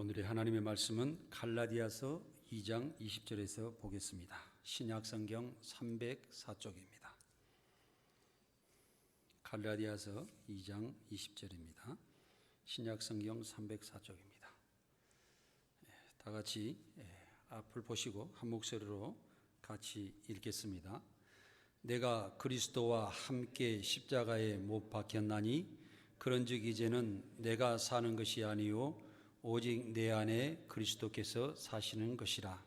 오늘의 하나님의 말씀은 갈라디아서 2장 20절에서 보겠습니다. 신약성경 304쪽입니다. 갈라디아서 2장 20절입니다. 신약성경 304쪽입니다. 다 같이 앞을 보시고 한 목소리로 같이 읽겠습니다. 내가 그리스도와 함께 십자가에 못 박혔나니 그런즉 이제는 내가 사는 것이 아니요 오직 내 안에 그리스도께서 사시는 것이라.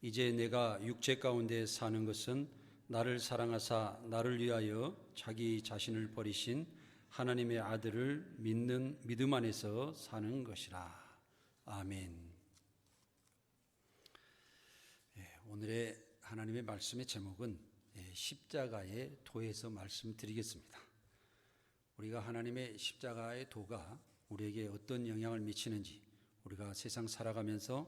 이제 내가 육체 가운데 사는 것은 나를 사랑하사 나를 위하여 자기 자신을 버리신 하나님의 아들을 믿는 믿음 안에서 사는 것이라. 아멘. 오늘의 하나님의 말씀의 제목은 십자가의 도에서 말씀드리겠습니다. 우리가 하나님의 십자가의 도가 우리에게 어떤 영향을 미치는지, 우리가 세상 살아가면서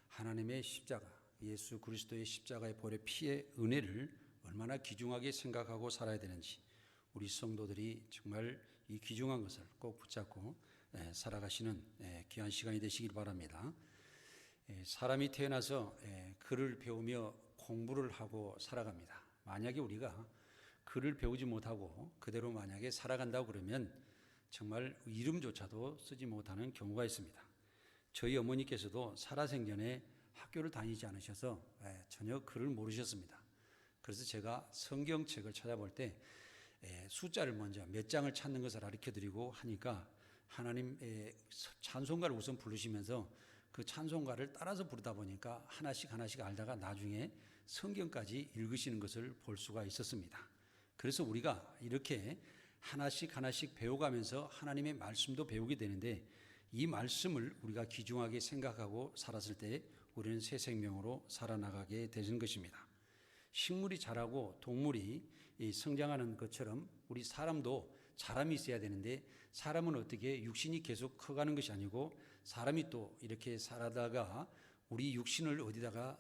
하나님의 십자가, 예수 그리스도의 십자가의 보혈의 피의 은혜를 얼마나 귀중하게 생각하고 살아야 되는지, 우리 성도들이 정말 이 귀중한 것을 꼭 붙잡고 살아가시는 귀한 시간이 되시길 바랍니다. 사람이 태어나서 글을 배우며 공부를 하고 살아갑니다. 만약에 우리가 글을 배우지 못하고 그대로 만약에 살아간다고 그러면 정말 이름조차도 쓰지 못하는 경우가 있습니다. 저희 어머니께서도 살아생전에 학교를 다니지 않으셔서 전혀 글을 모르셨습니다. 그래서 제가 성경책을 찾아볼 때 숫자를 먼저 몇 장을 찾는 것을 가르쳐드리고 하니까 하나님의 찬송가를 우선 부르시면서 그 찬송가를 따라서 부르다 보니까 하나씩 알다가 나중에 성경까지 읽으시는 것을 볼 수가 있었습니다. 그래서 우리가 이렇게 하나씩 배워가면서 하나님의 말씀도 배우게 되는데, 이 말씀을 우리가 귀중하게 생각하고 살았을 때 우리는 새 생명으로 살아나가게 되는 것입니다. 식물이 자라고 동물이 성장하는 것처럼 우리 사람도 자람이 있어야 되는데, 사람은 어떻게 육신이 계속 커가는 것이 아니고 사람이 또 이렇게 살아다가 우리 육신을 어디다가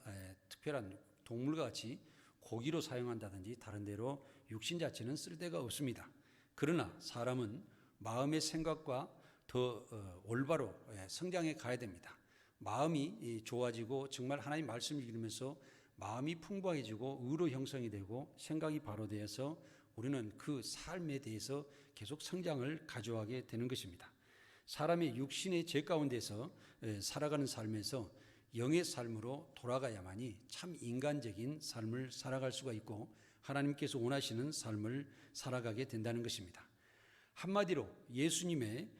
특별한 동물과 같이 고기로 사용한다든지 다른 데로 육신 자체는 쓸 데가 없습니다. 그러나 사람은 마음의 생각과 더 올바로 성장해 가야 됩니다. 마음이 좋아지고 정말 하나님 말씀을 읽으면서 마음이 풍부해지고 의로 형성이 되고 생각이 바로 되어서 우리는 그 삶에 대해서 계속 성장을 가져가게 되는 것입니다. 사람이 육신의 죄 가운데서 살아가는 삶에서 영의 삶으로 돌아가야만이 참 인간적인 삶을 살아갈 수가 있고 하나님께서 원하시는 삶을 살아가게 된다는 것입니다. 한마디로 예수님의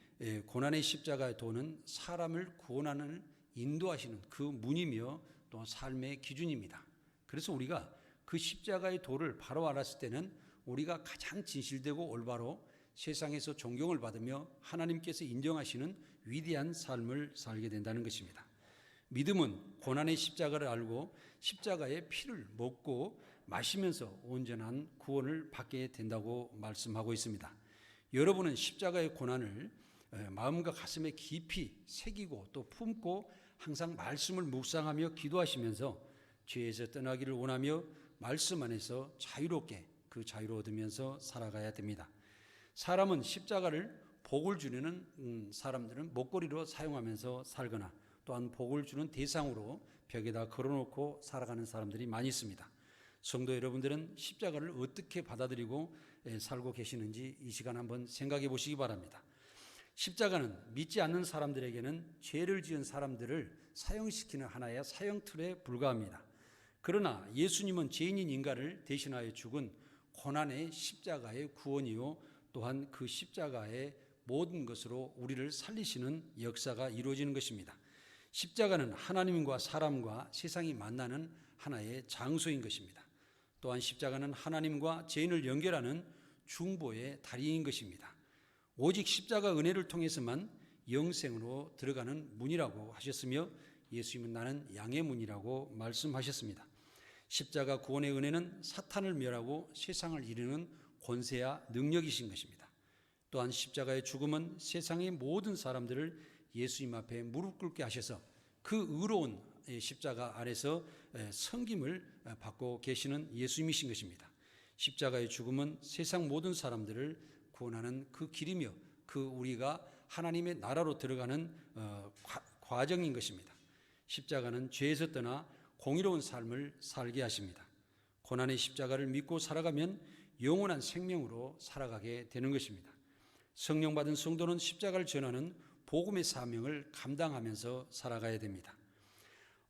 고난의 십자가의 도는 사람을 구원하는 인도하시는 그 문이며 또 삶의 기준입니다. 그래서 우리가 그 십자가의 도를 바로 알았을 때는 우리가 가장 진실되고 올바로 세상에서 존경을 받으며 하나님께서 인정하시는 위대한 삶을 살게 된다는 것입니다. 믿음은 고난의 십자가를 알고 십자가의 피를 먹고 마시면서 온전한 구원을 받게 된다고 말씀하고 있습니다. 여러분은 십자가의 고난을 마음과 가슴에 깊이 새기고 또 품고 항상 말씀을 묵상하며 기도하시면서 죄에서 떠나기를 원하며 말씀 안에서 자유롭게 그 자유를 얻으면서 살아가야 됩니다. 사람은 십자가를 복을 주려는 사람들은 목걸이로 사용하면서 살거나 또한 복을 주는 대상으로 벽에다 걸어놓고 살아가는 사람들이 많이 있습니다. 성도 여러분들은 십자가를 어떻게 받아들이고 살고 계시는지 이 시간 한번 생각해 보시기 바랍니다. 십자가는 믿지 않는 사람들에게는 죄를 지은 사람들을 사형시키는 하나의 사형틀에 불과합니다. 그러나 예수님은 죄인인 인간을 대신하여 죽은 고난의 십자가의 구원이요 또한 그 십자가의 모든 것으로 우리를 살리시는 역사가 이루어지는 것입니다. 십자가는 하나님과 사람과 세상이 만나는 하나의 장소인 것입니다. 또한 십자가는 하나님과 죄인을 연결하는 중보의 다리인 것입니다. 오직 십자가 은혜를 통해서만 영생으로 들어가는 문이라고 하셨으며 예수님은 나는 양의 문이라고 말씀하셨습니다. 십자가 구원의 은혜는 사탄을 멸하고 세상을 이루는 권세와 능력이신 것입니다. 또한 십자가의 죽음은 세상의 모든 사람들을 예수님 앞에 무릎 꿇게 하셔서 그 의로운 십자가 아래서 섬김을 받고 계시는 예수님이신 것입니다. 십자가의 죽음은 세상 모든 사람들을 구원하는 그 길이며 그 우리가 하나님의 나라로 들어가는 과정인 것입니다. 십자가는 죄에서 떠나 공의로운 삶을 살게 하십니다. 고난의 십자가를 믿고 살아가면 영원한 생명으로 살아가게 되는 것입니다. 성령 받은 성도는 십자가를 전하는 복음의 사명을 감당하면서 살아가야 됩니다.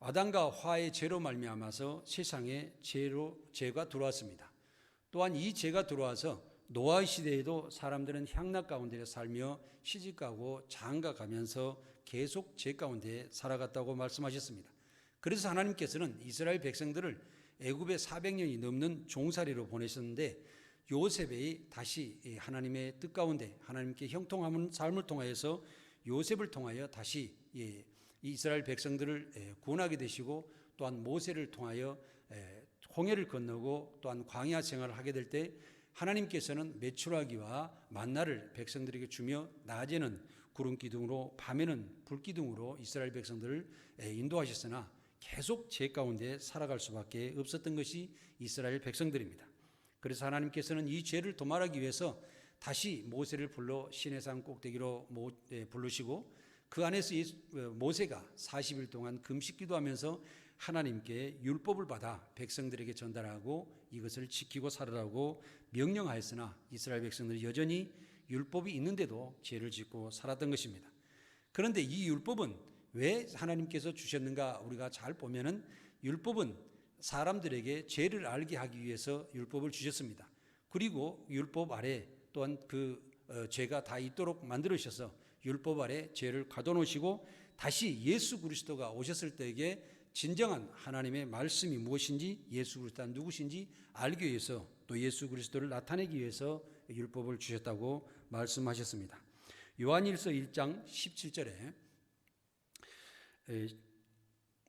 아담과 화의 죄로 말미암아서 세상에 죄가 들어왔습니다. 또한 이 죄가 들어와서 노아의 시대에도 사람들은 향락 가운데 살며 시집가고 장가가면서 계속 죄 가운데 살아갔다고 말씀하셨습니다. 그래서 하나님께서는 이스라엘 백성들을 애굽에 400년이 넘는 종살이로 보내셨는데 요셉이 다시 하나님의 뜻 가운데 하나님께 형통하는 삶을 통하여서 요셉을 통하여 다시 이스라엘 백성들을 구원하게 되시고 또한 모세를 통하여 홍해를 건너고 또한 광야 생활을 하게 될 때 하나님께서는 메추라기와 만나를 백성들에게 주며 낮에는 구름 기둥으로 밤에는 불 기둥으로 이스라엘 백성들을 인도하셨으나 계속 죄 가운데 살아갈 수밖에 없었던 것이 이스라엘 백성들입니다. 그래서 하나님께서는 이 죄를 도말하기 위해서 다시 모세를 불러 시내산 꼭대기로 부르시고 그 안에서 모세가 40일 동안 금식 기도하면서 하나님께 율법을 받아 백성들에게 전달하고 이것을 지키고 살으라고 명령하였으나 이스라엘 백성들이 여전히 율법이 있는데도 죄를 짓고 살았던 것입니다. 그런데 이 율법은 왜 하나님께서 주셨는가 우리가 잘 보면은 율법은 사람들에게 죄를 알게 하기 위해서 율법을 주셨습니다. 그리고 율법 아래 또한 죄가 다 있도록 만들으셔서 율법 아래 죄를 가둬놓으시고 다시 예수 그리스도가 오셨을 때에 진정한 하나님의 말씀이 무엇인지 예수 그리스도가 누구신지 알기 위해서 또 예수 그리스도를 나타내기 위해서 율법을 주셨다고 말씀하셨습니다. 요한일서 1장 17절에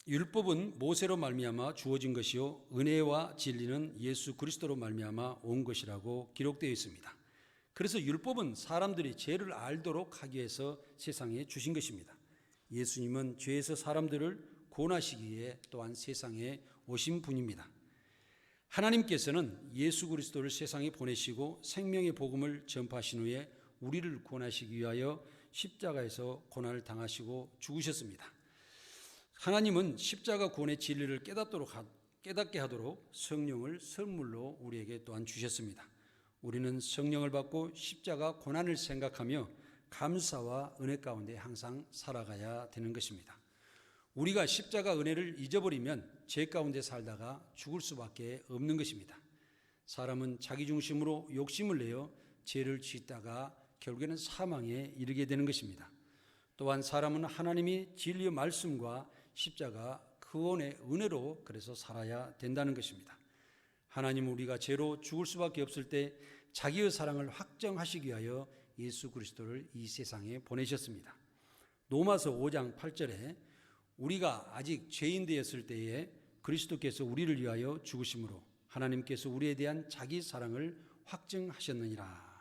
율법은 모세로 말미암아 주어진 것이요 은혜와 진리는 예수 그리스도로 말미암아 온 것이라고 기록되어 있습니다. 그래서 율법은 사람들이 죄를 알도록 하기 위해서 세상에 주신 것입니다. 예수님은 죄에서 사람들을 구원하시기 위해 또한 세상에 오신 분입니다. 하나님께서는 예수 그리스도를 세상에 보내시고 생명의 복음을 전파하신 후에 우리를 구원하시기 위하여 십자가에서 고난을 당하시고 죽으셨습니다. 하나님은 십자가 구원의 진리를 깨닫게 하도록 성령을 선물로 우리에게 또한 주셨습니다. 우리는 성령을 받고 십자가 고난을 생각하며 감사와 은혜 가운데 항상 살아가야 되는 것입니다. 우리가 십자가 은혜를 잊어버리면 죄 가운데 살다가 죽을 수밖에 없는 것입니다. 사람은 자기 중심으로 욕심을 내어 죄를 짓다가 결국에는 사망에 이르게 되는 것입니다. 또한 사람은 하나님이 진리의 말씀과 십자가 구원의 은혜로 그래서 살아야 된다는 것입니다. 하나님은 우리가 죄로 죽을 수밖에 없을 때 자기의 사랑을 확정하시기 위하여 예수 그리스도를 이 세상에 보내셨습니다. 로마서 5장 8절에 우리가 아직 죄인 되었을 때에 그리스도께서 우리를 위하여 죽으심으로 하나님께서 우리에 대한 자기 사랑을 확증하셨느니라.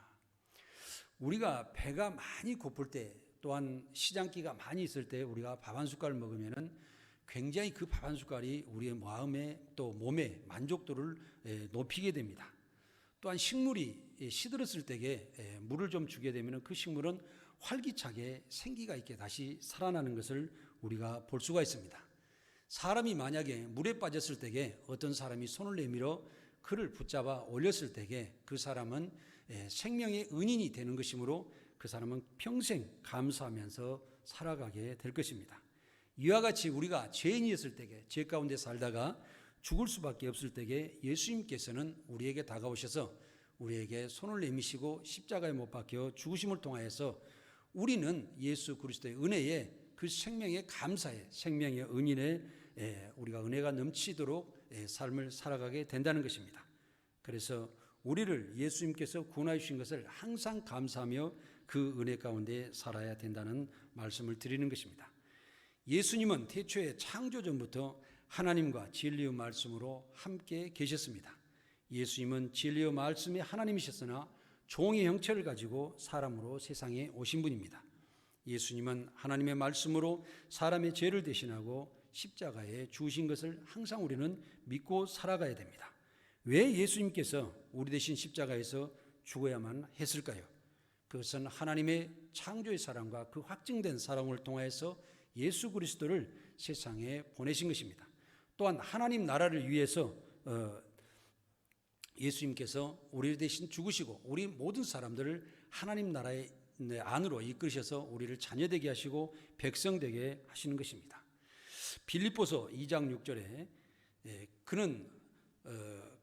우리가 배가 많이 고플 때 또한 시장기가 많이 있을 때 우리가 밥 한 숟갈 먹으면은 굉장히 그 밥 한 숟갈이 우리의 마음에 또 몸의 만족도를 높이게 됩니다. 또한 식물이 시들었을 때에 물을 좀 주게 되면 그 식물은 활기차게 생기가 있게 다시 살아나는 것을 우리가 볼 수가 있습니다. 사람이 만약에 물에 빠졌을 때에 어떤 사람이 손을 내밀어 그를 붙잡아 올렸을 때에 그 사람은 생명의 은인이 되는 것이므로 그 사람은 평생 감사하면서 살아가게 될 것입니다. 이와 같이 우리가 죄인이었을 때에 죄 가운데 살다가 죽을 수밖에 없을 때에 예수님께서는 우리에게 다가오셔서 우리에게 손을 내미시고 십자가에 못 박혀 죽으심을 통하여서 우리는 예수 그리스도의 은혜에 그 생명의 감사에 생명의 은인에 우리가 은혜가 넘치도록 삶을 살아가게 된다는 것입니다. 그래서 우리를 예수님께서 구원해 주신 것을 항상 감사하며 그 은혜 가운데 살아야 된다는 말씀을 드리는 것입니다. 예수님은 태초에 창조 전부터 하나님과 진리의 말씀으로 함께 계셨습니다. 예수님은 진리의 말씀의 하나님이셨으나 종의 형체를 가지고 사람으로 세상에 오신 분입니다. 예수님은 하나님의 말씀으로 사람의 죄를 대신하고 십자가에 죽으신 것을 항상 우리는 믿고 살아가야 됩니다. 왜 예수님께서 우리 대신 십자가에서 죽어야만 했을까요? 그것은 하나님의 창조의 사랑과 그 확증된 사랑을 통해서 예수 그리스도를 세상에 보내신 것입니다. 또한 하나님 나라를 위해서 예수님께서 우리 대신 죽으시고 우리 모든 사람들을 하나님 나라의 안으로 이끄셔서 우리를 자녀되게 하시고 백성되게 하시는 것입니다. 빌립보서 2장 6절에 그는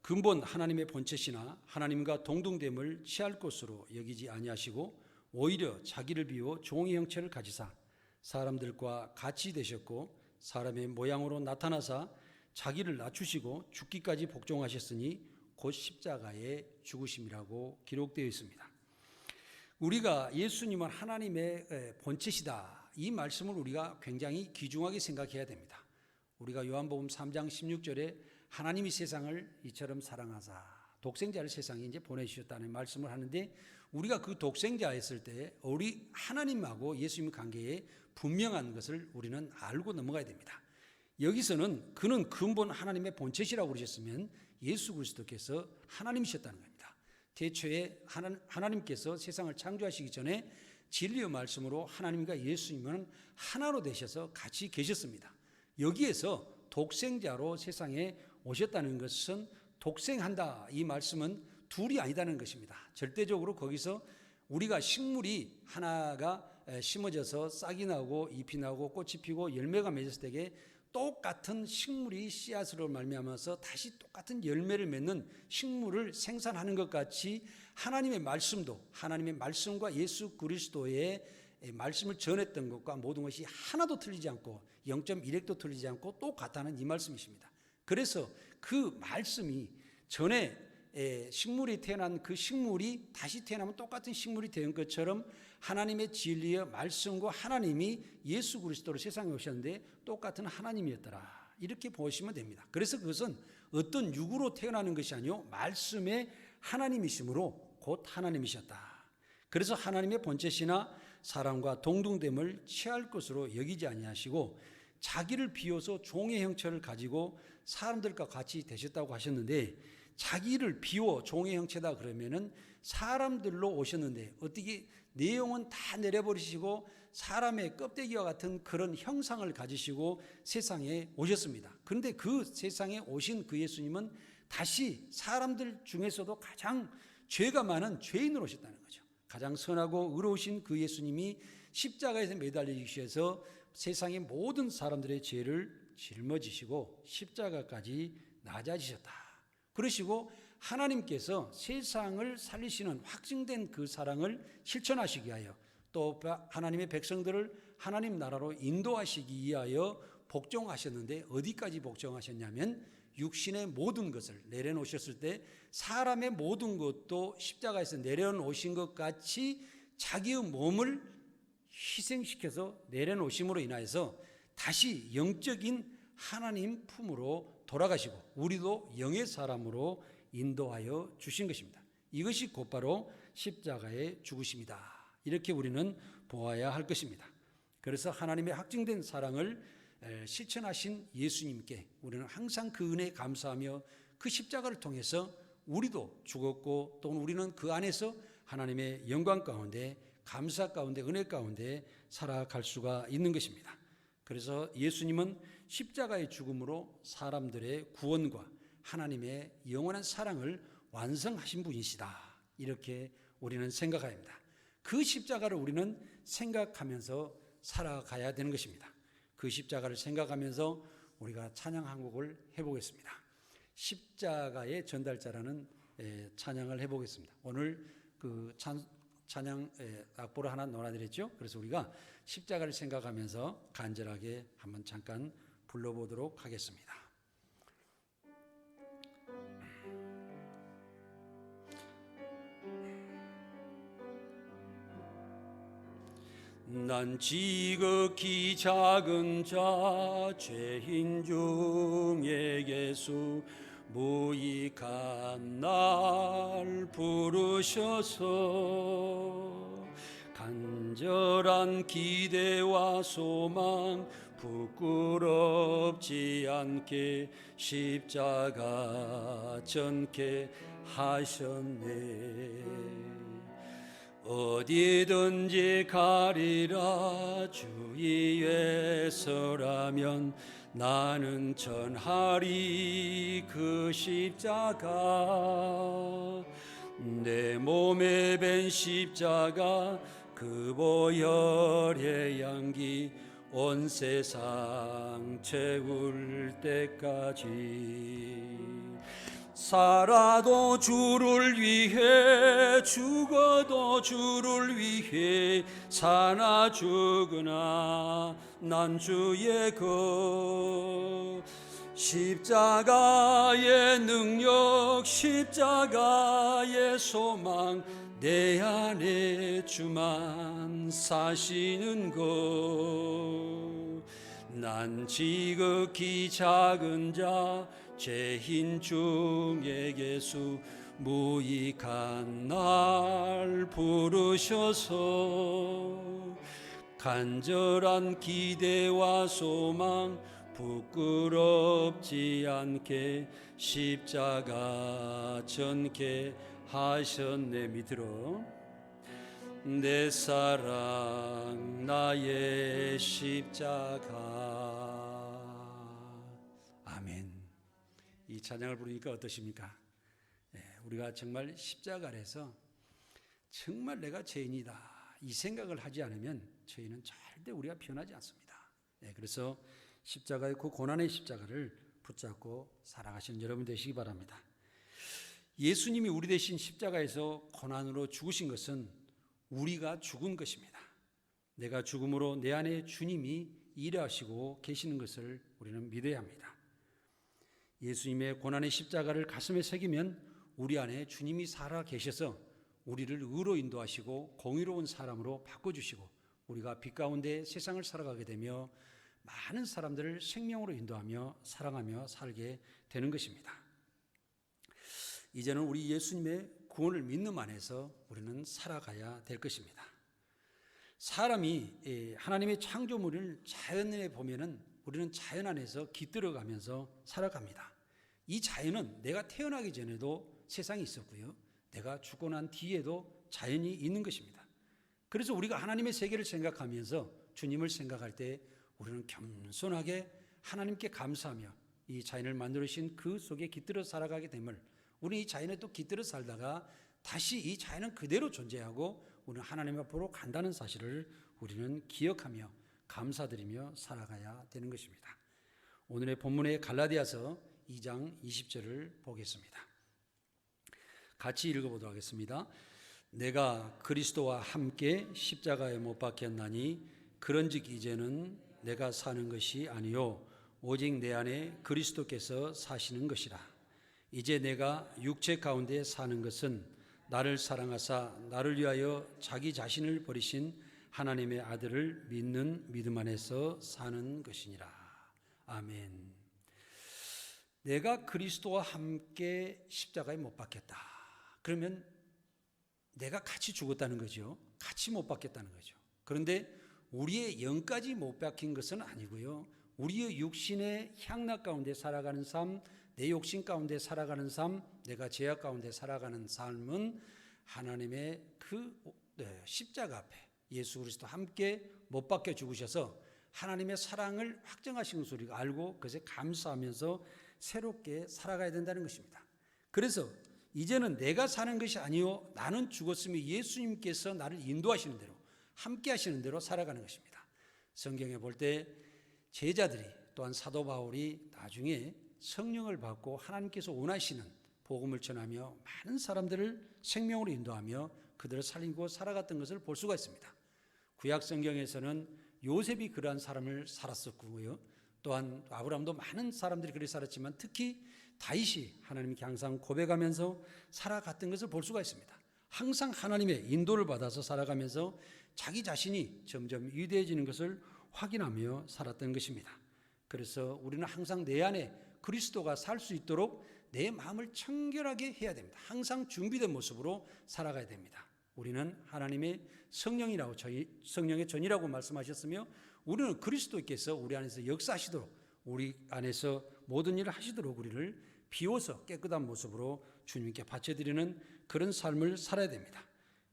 근본 하나님의 본체시나 하나님과 동등됨을 취할 것으로 여기지 아니하시고 오히려 자기를 비워 종의 형체를 가지사 사람들과 같이 되셨고 사람의 모양으로 나타나사 자기를 낮추시고 죽기까지 복종하셨으니 곧 십자가에 죽으심이라고 기록되어 있습니다. 우리가 예수님은 하나님의 본체시다, 이 말씀을 우리가 굉장히 귀중하게 생각해야 됩니다. 우리가 요한복음 3장 16절에 하나님이 세상을 이처럼 사랑하사 독생자를 세상에 이제 보내주셨다는 말씀을 하는데, 우리가 그 독생자였을 때 우리 하나님하고 예수님 관계에 분명한 것을 우리는 알고 넘어가야 됩니다. 여기서는 그는 근본 하나님의 본체시라고 그러셨으면 예수 그리스도께서 하나님이셨다는 겁니다. 태초에 하나님께서 세상을 창조하시기 전에 진리의 말씀으로 하나님과 예수님은 하나로 되셔서 같이 계셨습니다. 여기에서 독생자로 세상에 오셨다는 것은 독생한다, 이 말씀은 둘이 아니다는 것입니다. 절대적으로 거기서 우리가 식물이 하나가 심어져서 싹이 나고 잎이 나고 꽃이 피고 열매가 맺었을 때에 똑같은 식물이 씨앗으로 말미암아서 다시 똑같은 열매를 맺는 식물을 생산하는 것 같이 하나님의 말씀도 하나님의 말씀과 예수 그리스도의 말씀을 전했던 것과 모든 것이 하나도 틀리지 않고 0.1핵도 틀리지 않고 똑같다는 이 말씀이십니다. 그래서 그 말씀이 전에 식물이 태어난 그 식물이 다시 태어나면 똑같은 식물이 된 것처럼 하나님의 진리의 말씀과 하나님이 예수 그리스도로 세상에 오셨는데 똑같은 하나님이었더라, 이렇게 보시면 됩니다. 그래서 그것은 어떤 육으로 태어나는 것이 아니요 말씀의 하나님이심으로 곧 하나님이셨다. 그래서 하나님의 본체시나 사람과 동등됨을 취할 것으로 여기지 아니하시고 자기를 비워서 종의 형체를 가지고 사람들과 같이 되셨다고 하셨는데, 자기를 비워 종의 형체다 그러면은 사람들로 오셨는데 어떻게 내용은 다 내려버리시고 사람의 껍데기와 같은 그런 형상을 가지시고 세상에 오셨습니다. 그런데 그 세상에 오신 그 예수님은 다시 사람들 중에서도 가장 죄가 많은 죄인으로 오셨다는 거죠. 가장 선하고 의로우신 그 예수님이 십자가에서 매달려 주셔서 세상의 모든 사람들의 죄를 짊어지시고 십자가까지 낮아지셨다. 그러시고 하나님께서 세상을 살리시는 확증된 그 사랑을 실천하시기 위하여 또 하나님의 백성들을 하나님 나라로 인도하시기 위하여 복종하셨는데, 어디까지 복종하셨냐면 육신의 모든 것을 내려놓으셨을 때 사람의 모든 것도 십자가에서 내려놓으신 것 같이 자기의 몸을 희생시켜서 내려놓으심으로 인하여서 다시 영적인 하나님 품으로 돌아가시고 우리도 영의 사람으로 인도하여 주신 것입니다. 이것이 곧바로 십자가의 죽으심이다, 이렇게 우리는 보아야 할 것입니다. 그래서 하나님의 확증된 사랑을 실천하신 예수님께 우리는 항상 그 은혜에 감사하며 그 십자가를 통해서 우리도 죽었고 또 우리는 그 안에서 하나님의 영광 가운데 감사 가운데 은혜 가운데 살아갈 수가 있는 것입니다. 그래서 예수님은 십자가의 죽음으로 사람들의 구원과 하나님의 영원한 사랑을 완성하신 분이시다, 이렇게 우리는 생각해야 합니다. 그 십자가를 우리는 생각하면서 살아가야 되는 것입니다. 그 십자가를 생각하면서 우리가 찬양 한 곡을 해보겠습니다. 십자가의 전달자라는 찬양을 해보겠습니다. 오늘 그 찬양 악보를 하나 넣어드렸죠. 그래서 우리가 십자가를 생각하면서 간절하게 한번 잠깐 불러보도록 하겠습니다. 난 지극히 작은 자 죄인 중에게서 무익한 날 부르셔서 간절한 기대와 소망 부끄럽지 않게 십자가 전케 하셨네. 어디든지 가리라 주 위에서라면 나는 전하리 그 십자가. 내 몸에 밴 십자가 그 보혈의 향기 온 세상 채울 때까지. 살아도 주를 위해 죽어도 주를 위해 사나 죽으나 난 주의 것. 십자가의 능력 십자가의 소망 내 안에 주만 사시는 것. 난 지극히 작은 자 죄인 중에 예수 무익한 날 부르셔서 간절한 기대와 소망 부끄럽지 않게 십자가 전개 하셨네. 믿으러 내 사랑 나의 십자가. 아멘. 이 찬양을 부르니까 어떠십니까? 우리가 정말 십자가 아래서 정말 내가 죄인이다 이 생각을 하지 않으면 저희는 절대 우리가 변하지 않습니다. 그래서 십자가의 그 고난의 십자가를 붙잡고 살아가시는 여러분 되시기 바랍니다. 예수님이 우리 대신 십자가에서 고난으로 죽으신 것은 우리가 죽은 것입니다. 내가 죽음으로 내 안에 주님이 일하시고 계시는 것을 우리는 믿어야 합니다. 예수님의 고난의 십자가를 가슴에 새기면 우리 안에 주님이 살아 계셔서 우리를 의로 인도하시고 공의로운 사람으로 바꿔주시고 우리가 빛 가운데 세상을 살아가게 되며 많은 사람들을 생명으로 인도하며 사랑하며 살게 되는 것입니다. 이제는 우리 예수님의 구원을 믿는 안에서 우리는 살아가야 될 것입니다. 사람이 하나님의 창조물을 자연에 보면은 우리는 자연 안에서 깃들어가면서 살아갑니다. 이 자연은 내가 태어나기 전에도 세상이 있었고요, 내가 죽고 난 뒤에도 자연이 있는 것입니다. 그래서 우리가 하나님의 세계를 생각하면서 주님을 생각할 때 우리는 겸손하게 하나님께 감사하며 이 자연을 만들어주신 그 속에 깃들어 살아가게 됨을, 우리는 이 자연에 또 깃들어 살다가 다시 이 자연은 그대로 존재하고 우리는 하나님 앞으로 간다는 사실을 우리는 기억하며 감사드리며 살아가야 되는 것입니다. 오늘의 본문의 갈라디아서 2장 20절을 보겠습니다. 같이 읽어보도록 하겠습니다. 내가 그리스도와 함께 십자가에 못 박혔나니 그런즉 이제는 내가 사는 것이 아니요 오직 내 안에 그리스도께서 사시는 것이라. 이제 내가 육체 가운데 사는 것은 나를 사랑하사 나를 위하여 자기 자신을 버리신 하나님의 아들을 믿는 믿음 안에서 사는 것이니라. 아멘. 내가 그리스도와 함께 십자가에 못 박혔다. 그러면 내가 같이 죽었다는 거죠. 같이 못 박혔다는 거죠. 그런데 우리의 영까지 못 박힌 것은 아니고요, 우리의 육신의 향락 가운데 살아가는 삶, 내 욕심 가운데 살아가는 삶, 내가 죄악 가운데 살아가는 삶은 하나님의 그 십자가 앞에 예수 그리스도 함께 못 박혀 죽으셔서 하나님의 사랑을 확정하신 것을 우리가 알고 그것에 감사하면서 새롭게 살아가야 된다는 것입니다. 그래서 이제는 내가 사는 것이 아니요 나는 죽었으며 예수님께서 나를 인도하시는 대로 함께 하시는 대로 살아가는 것입니다. 성경에 볼 때 제자들이 또한 사도 바울이 나중에 성령을 받고 하나님께서 원하시는 복음을 전하며 많은 사람들을 생명으로 인도하며 그들을 살리고 살아갔던 것을 볼 수가 있습니다. 구약 성경에서는 요셉이 그러한 삶을 살았었고요, 또한 아브라함도 많은 사람들이 그렇게 살았지만 특히 다윗이 하나님께 항상 고백하면서 살아갔던 것을 볼 수가 있습니다. 항상 하나님의 인도를 받아서 살아가면서 자기 자신이 점점 위대해지는 것을 확인하며 살았던 것입니다. 그래서 우리는 항상 내 안에 그리스도가 살 수 있도록 내 마음을 청결하게 해야 됩니다. 항상 준비된 모습으로 살아가야 됩니다. 우리는 하나님의 성령이라고, 성령의 전이라고 말씀하셨으며 우리는 그리스도께서 우리 안에서 역사하시도록, 우리 안에서 모든 일을 하시도록 우리를 비워서 깨끗한 모습으로 주님께 바쳐드리는 그런 삶을 살아야 됩니다.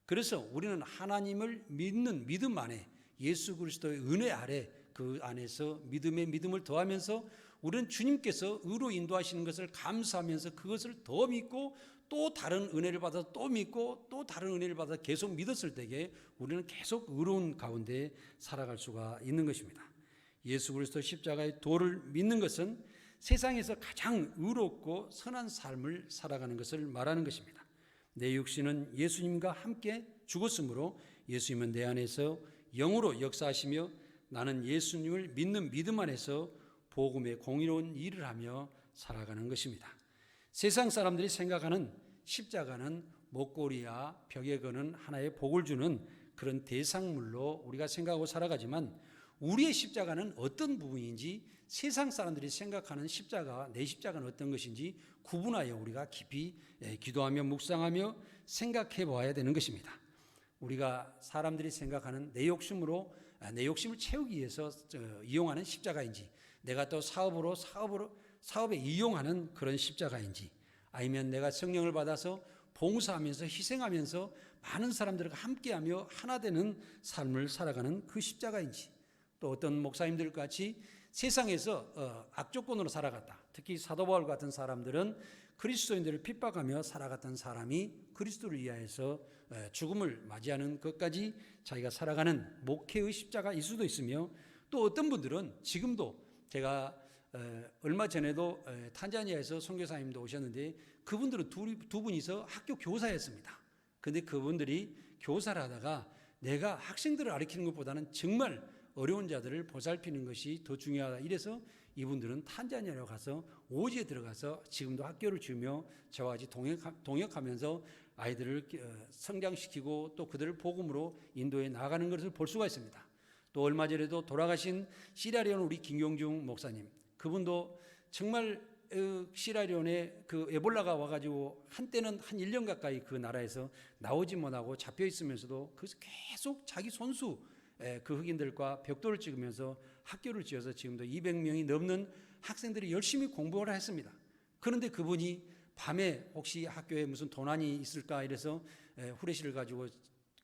그래서 우리는 하나님을 믿는 믿음 안에, 예수 그리스도의 은혜 아래, 그 안에서 믿음에 믿음을 더하면서 우리는 주님께서 의로 인도하시는 것을 감사하면서 그것을 더 믿고 또 다른 은혜를 받아서 또 믿고 또 다른 은혜를 받아서 계속 믿었을 때에 우리는 계속 의로운 가운데 살아갈 수가 있는 것입니다. 예수 그리스도 십자가의 도를 믿는 것은 세상에서 가장 의롭고 선한 삶을 살아가는 것을 말하는 것입니다. 내 육신은 예수님과 함께 죽었으므로 예수님은 내 안에서 영으로 역사하시며 나는 예수님을 믿는 믿음 안에서 복음의 공의로운 일을 하며 살아가는 것입니다. 세상 사람들이 생각하는 십자가는 목걸이야 벽에 거는 하나의 복을 주는 그런 대상물로 우리가 생각하고 살아가지만 우리의 십자가는 어떤 부분인지 세상 사람들이 생각하는 십자가와 내 십자가는 어떤 것인지 구분하여 우리가 깊이 기도하며 묵상하며 생각해 보아야 되는 것입니다. 우리가 사람들이 생각하는 내 욕심을 채우기 위해서 이용하는 십자가인지, 내가 또 사업에 이용하는 그런 십자가인지, 아니면 내가 성령을 받아서 봉사하면서 희생하면서 많은 사람들과 함께하며 하나 되는 삶을 살아가는 그 십자가인지, 또 어떤 목사님들 같이 세상에서 악조건으로 살아갔다. 특히 사도 바울 같은 사람들은 그리스도인들을 핍박하며 살아갔던 사람이 그리스도를 위하여서 죽음을 맞이하는 것까지 자기가 살아가는 목회의 십자가일 수도 있으며, 또 어떤 분들은 지금도, 제가 얼마 전에도 탄자니아에서 선교사님도 오셨는데 그분들은 두 분이서 학교 교사였습니다. 그런데 그분들이 교사를 하다가 내가 학생들을 가르치는 것보다는 정말 어려운 자들을 보살피는 것이 더 중요하다, 이래서 이분들은 탄자니아로 가서 오지에 들어가서 지금도 학교를 주며 저와 같이 동역하면서 아이들을 성장시키고 또 그들을 복음으로 인도해 나가는 것을 볼 수가 있습니다. 또 얼마 전에도 돌아가신 시라리온 우리 김경중 목사님, 그분도 정말 시라리온에 그 에볼라가 와가지고 한때는 한 1년 가까이 그 나라에서 나오지 못하고 잡혀 있으면서도 그래서 계속 자기 손수 그 흑인들과 벽돌을 찍으면서 학교를 지어서 지금도 200명이 넘는 학생들이 열심히 공부를 했습니다. 그런데 그분이 밤에 혹시 학교에 무슨 도난이 있을까 이래서 후레쉬를 가지고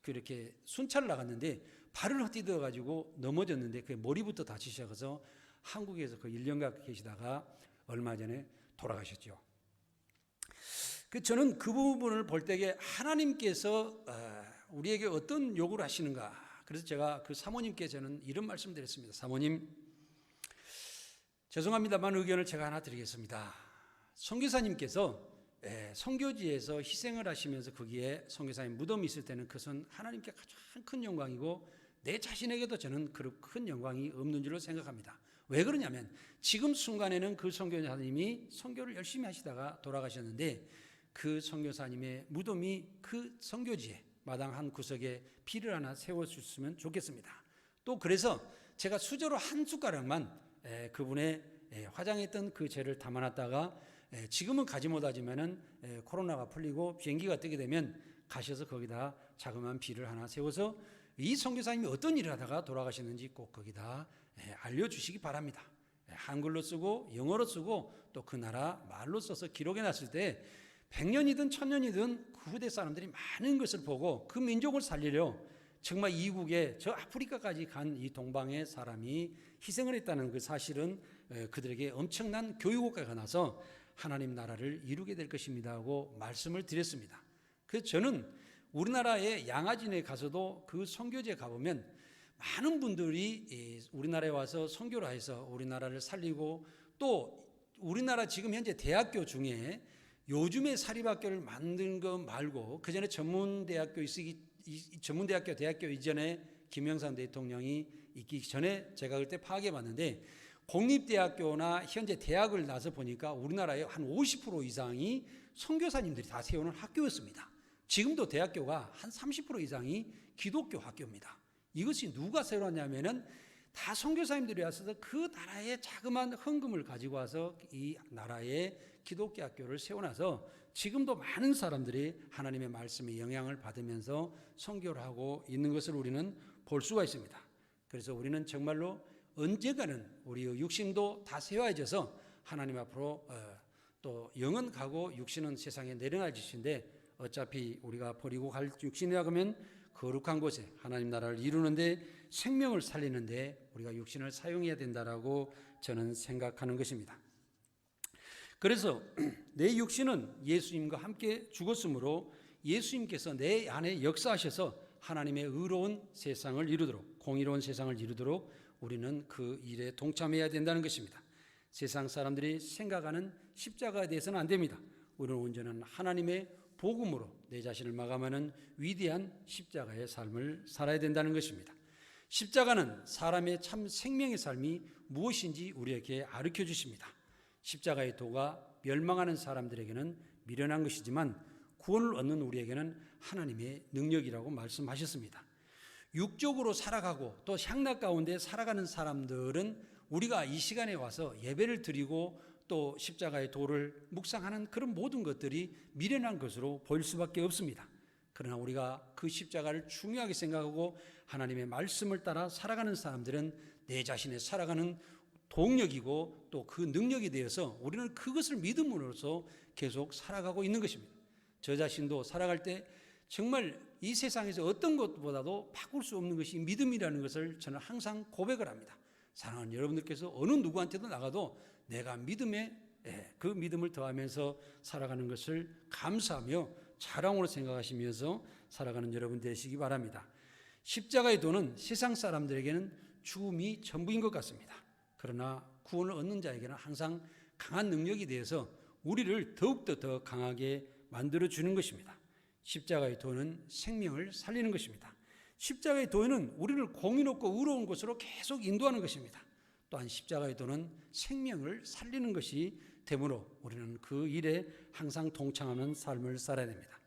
그렇게 순찰을 나갔는데 발을 헛디뎌 가지고 넘어졌는데 그 머리부터 다치셔서 한국에서 그 1년간 계시다가 얼마 전에 돌아가셨죠. 저는 그 부분을 볼 때에 하나님께서 우리에게 어떤 요구를 하시는가. 그래서 제가 그 사모님께 저는 이런 말씀 드렸습니다. 사모님, 죄송합니다만 의견을 제가 하나 드리겠습니다. 선교사님께서 선교지에서 희생을 하시면서 거기에 선교사님 무덤이 있을 때는 그것은 하나님께 가장 큰 영광이고 내 자신에게도 저는 그런 큰 영광이 없는 줄로 생각합니다. 왜 그러냐면 지금 순간에는 그 선교사님이 선교를 열심히 하시다가 돌아가셨는데 그 선교사님의 무덤이 그 선교지에 마당 한 구석에 비를 하나 세워주셨으면 좋겠습니다. 또 그래서 제가 수저로 한 숟가락만 그분의 화장했던 그 재를 담아놨다가 지금은 가지 못하지만은 코로나가 풀리고 비행기가 뜨게 되면 가셔서 거기다 자그마한 비를 하나 세워서 이 선교사님이 어떤 일을 하다가 돌아가셨는지 꼭 거기다 알려주시기 바랍니다. 한글로 쓰고 영어로 쓰고 또 그 나라 말로 써서 기록해놨을 때 100년이든 1000년이든 그 후대 사람들이 많은 것을 보고 그 민족을 살리려 정말 이국에 저 아프리카까지 간 이 동방의 사람이 희생을 했다는 그 사실은 그들에게 엄청난 교육 효과가 나서 하나님 나라를 이루게 될 것입니다 하고 말씀을 드렸습니다. 그래서 저는 우리나라의 양아진에 가서도 그 선교지에 가보면 많은 분들이 우리나라에 와서 선교를 해서 우리나라를 살리고, 또 우리나라 지금 현재 대학교 중에 요즘에 사립학교를 만든 거 말고 그전에 전문대학교 이전에 김영삼 대통령이 있기 전에 제가 그때 파악해봤는데 공립대학교나 현재 대학을 나서 보니까 우리나라의 한 50% 이상이 선교사님들이 다 세우는 학교였습니다. 지금도 대학교가 한 30% 이상이 기독교 학교입니다. 이것이 누가 세워놨냐면은 다 선교사님들이 와서 그 나라의 자그마한 헌금을 가지고 와서 이 나라의 기독교 학교를 세워놔서 지금도 많은 사람들이 하나님의 말씀에 영향을 받으면서 선교를 하고 있는 것을 우리는 볼 수가 있습니다. 그래서 우리는 정말로 언젠가는 우리의 육신도 다 세워져서 하나님 앞으로 또 영은 가고 육신은 세상에 내려놔 주신데 어차피 우리가 버리고 갈 육신이라 그러면 거룩한 곳에 하나님 나라를 이루는데 생명을 살리는데 우리가 육신을 사용해야 된다라고 저는 생각하는 것입니다. 그래서 내 육신은 예수님과 함께 죽었으므로 예수님께서 내 안에 역사하셔서 하나님의 의로운 세상을 이루도록, 공의로운 세상을 이루도록 우리는 그 일에 동참해야 된다는 것입니다. 세상 사람들이 생각하는 십자가에 대해서는 안 됩니다. 우리는 온전한 하나님의 복음으로 내 자신을 마감하는 위대한 십자가의 삶을 살아야 된다는 것입니다. 십자가는 사람의 참 생명의 삶이 무엇인지 우리에게 가르쳐 주십니다. 십자가의 도가 멸망하는 사람들에게는 미련한 것이지만 구원을 얻는 우리에게는 하나님의 능력이라고 말씀하셨습니다. 육적으로 살아가고 또 향락 가운데 살아가는 사람들은 우리가 이 시간에 와서 예배를 드리고 또 십자가의 도를 묵상하는 그런 모든 것들이 미련한 것으로 보일 수밖에 없습니다. 그러나 우리가 그 십자가를 중요하게 생각하고 하나님의 말씀을 따라 살아가는 사람들은 내 자신의 살아가는 동력이고 또 그 능력이 되어서 우리는 그것을 믿음으로써 계속 살아가고 있는 것입니다. 저 자신도 살아갈 때 정말 이 세상에서 어떤 것보다도 바꿀 수 없는 것이 믿음이라는 것을 저는 항상 고백을 합니다. 사랑하는 여러분들께서 어느 누구한테도 나가도 내가 믿음에 그 믿음을 더하면서 살아가는 것을 감사하며 자랑으로 생각하시면서 살아가는 여러분 되시기 바랍니다. 십자가의 도는 세상 사람들에게는 죽음이 전부인 것 같습니다. 그러나 구원을 얻는 자에게는 항상 강한 능력이 되어서 우리를 더욱더 더 강하게 만들어주는 것입니다. 십자가의 도는 생명을 살리는 것입니다. 십자가의 도는 우리를 공의롭고 의로운 곳으로 계속 인도하는 것입니다. 또한 십자가의 도는 생명을 살리는 것이 되므로 우리는 그 일에 항상 동참하는 삶을 살아야 됩니다.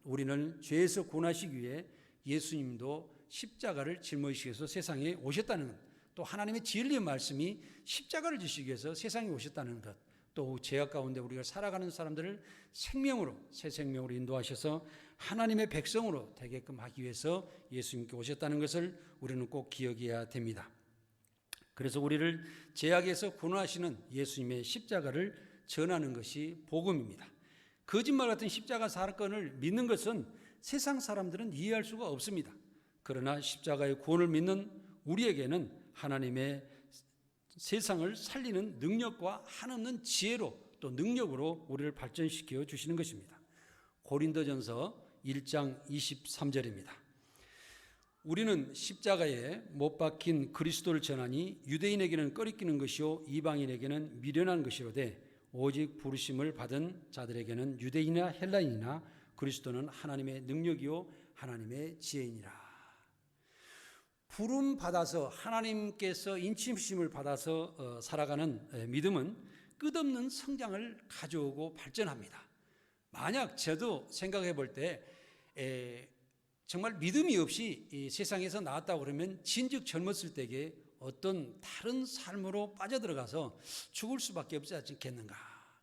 우리는 죄에서 구원하시기 위해 예수님도 십자가를 짊어지시기 위해서 세상에 오셨다는 것, 또 하나님의 진리의 말씀이 십자가를 지시기 위해서 세상에 오셨다는 것, 또 죄악 가운데 우리가 살아가는 사람들을 생명으로, 새 생명으로 인도하셔서 하나님의 백성으로 되게끔 하기 위해서 예수님께 오셨다는 것을 우리는 꼭 기억해야 됩니다. 그래서 우리를 죄악에서 구원하시는 예수님의 십자가를 전하는 것이 복음입니다. 거짓말 같은 십자가 사건을 믿는 것은 세상 사람들은 이해할 수가 없습니다. 그러나 십자가의 구원을 믿는 우리에게는 하나님의 세상을 살리는 능력과 한없는 지혜로 또 능력으로 우리를 발전시켜 주시는 것입니다. 고린도전서 1장 23절입니다. 우리는 십자가에 못 박힌 그리스도를 전하니 유대인에게는 꺼리끼는 것이요 이방인에게는 미련한 것이로되 오직 부르심을 받은 자들에게는 유대인이나 헬라인이나 그리스도는 하나님의 능력이요 하나님의 지혜이니라. 부름 받아서 하나님께서 인치심을 받아서 살아가는 믿음은 끝없는 성장을 가져오고 발전합니다. 만약 저도 생각해 볼 때 정말 믿음이 없이 이 세상에서 나왔다고 그러면 진즉 젊었을 때에 어떤 다른 삶으로 빠져들어가서 죽을 수밖에 없지 않겠는가.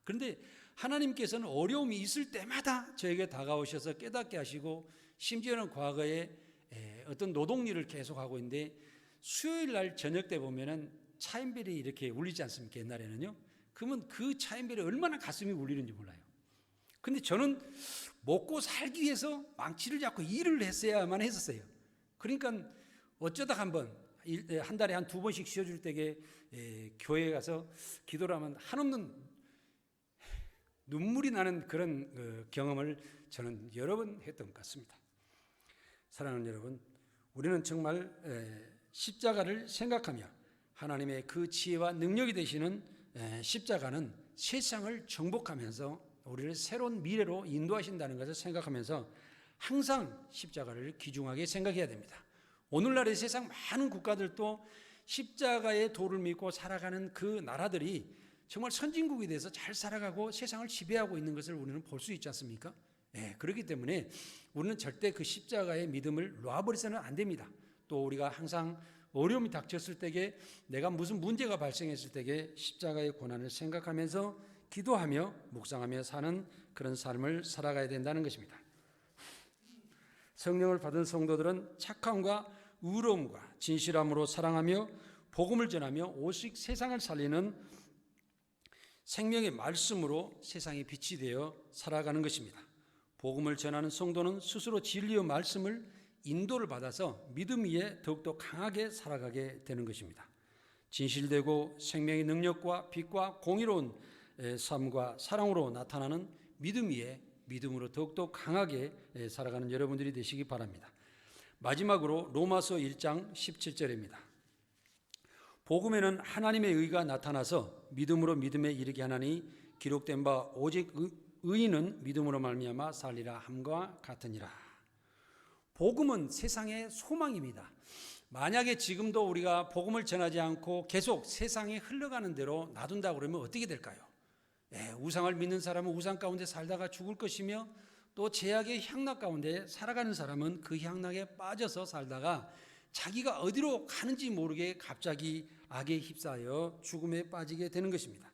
그런데 하나님께서는 어려움이 있을 때마다 저에게 다가오셔서 깨닫게 하시고 심지어는 과거에 어떤 노동일을 계속하고 있는데 수요일 날 저녁 때 보면은 차인벨이 이렇게 울리지 않습니까? 옛날에는요. 그러면 그 차인벨이 얼마나 가슴이 울리는지 몰라요. 근데 저는 먹고 살기 위해서 망치를 잡고 일을 했어야만 했었어요. 그러니까 어쩌다 한번 한 달에 한 2번씩 쉬어줄 때에 교회에 가서 기도를 하면 한없는 눈물이 나는 그런 경험을 저는 여러 번 했던 것 같습니다. 사랑하는 여러분, 우리는 정말 십자가를 생각하며 하나님의 그 지혜와 능력이 되시는 십자가는 세상을 정복하면서 우리를 새로운 미래로 인도하신다는 것을 생각하면서 항상 십자가를 귀중하게 생각해야 됩니다. 오늘날의 세상 많은 국가들도 십자가의 도를 믿고 살아가는 그 나라들이 정말 선진국에 대해서 잘 살아가고 세상을 지배하고 있는 것을 우리는 볼 수 있지 않습니까? 그렇기 때문에 우리는 절대 그 십자가의 믿음을 놔버리서는 안 됩니다. 또 우리가 항상 어려움이 닥쳤을 때에 내가 무슨 문제가 발생했을 때에 십자가의 고난을 생각하면서 기도하며 묵상하며 사는 그런 삶을 살아가야 된다는 것입니다. 성령을 받은 성도들은 착함과 의로움과 진실함으로 사랑하며 복음을 전하며 오직 세상을 살리는 생명의 말씀으로 세상의 빛이 되어 살아가는 것입니다. 복음을 전하는 성도는 스스로 진리의 말씀을 인도를 받아서 믿음 위에 더욱더 강하게 살아가게 되는 것입니다. 진실되고 생명의 능력과 빛과 공의로운 삶과 사랑으로 나타나는 믿음 위에 믿음으로 더욱더 강하게 살아가는 여러분들이 되시기 바랍니다. 마지막으로 로마서 1장 17절입니다. 복음에는 하나님의 의가 나타나서 믿음으로 믿음에 이르게 하나니 기록된 바 오직 의인은 믿음으로 말미암아 살리라 함과 같으니라. 복음은 세상의 소망입니다. 만약에 지금도 우리가 복음을 전하지 않고 계속 세상에 흘러가는 대로 놔둔다 그러면 어떻게 될까요? 우상을 믿는 사람은 우상 가운데 살다가 죽을 것이며 또 제약의 향락 가운데 살아가는 사람은 그 향락에 빠져서 살다가 자기가 어디로 가는지 모르게 갑자기 악에 휩싸여 죽음에 빠지게 되는 것입니다.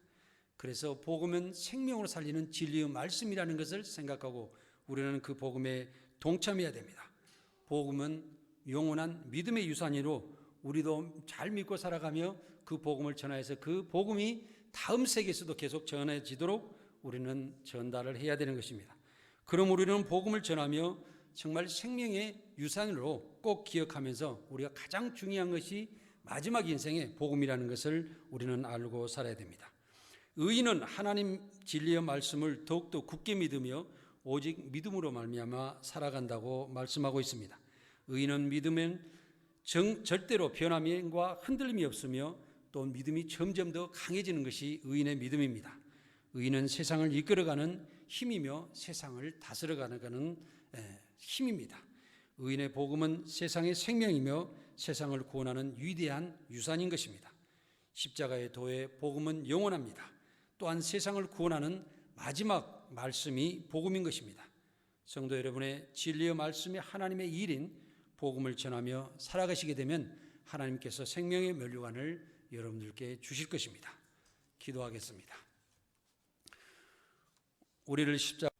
그래서 복음은 생명으로 살리는 진리의 말씀이라는 것을 생각하고 우리는 그 복음에 동참해야 됩니다. 복음은 영원한 믿음의 유산으로 우리도 잘 믿고 살아가며 그 복음을 전하여서 그 복음이 다음 세계에서도 계속 전해지도록 우리는 전달을 해야 되는 것입니다. 그럼 우리는 복음을 전하며 정말 생명의 유산으로 꼭 기억하면서 우리가 가장 중요한 것이 마지막 인생의 복음이라는 것을 우리는 알고 살아야 됩니다. 의인은 하나님 진리의 말씀을 더욱더 굳게 믿으며 오직 믿음으로 말미암아 살아간다고 말씀하고 있습니다. 의인은 믿으면 절대로 변함과 흔들림이 없으며 또 믿음이 점점 더 강해지는 것이 의인의 믿음입니다. 의인은 세상을 이끌어가는 힘이며 세상을 다스려가는 힘입니다. 의인의 복음은 세상의 생명이며 세상을 구원하는 위대한 유산인 것입니다. 십자가의 도의 복음은 영원합니다. 또한 세상을 구원하는 마지막 말씀이 복음인 것입니다. 성도 여러분의 진리의 말씀이 하나님의 일인 복음을 전하며 살아가시게 되면 하나님께서 생명의 면류관을 여러분들께 주실 것입니다. 기도하겠습니다. 우리를 십자가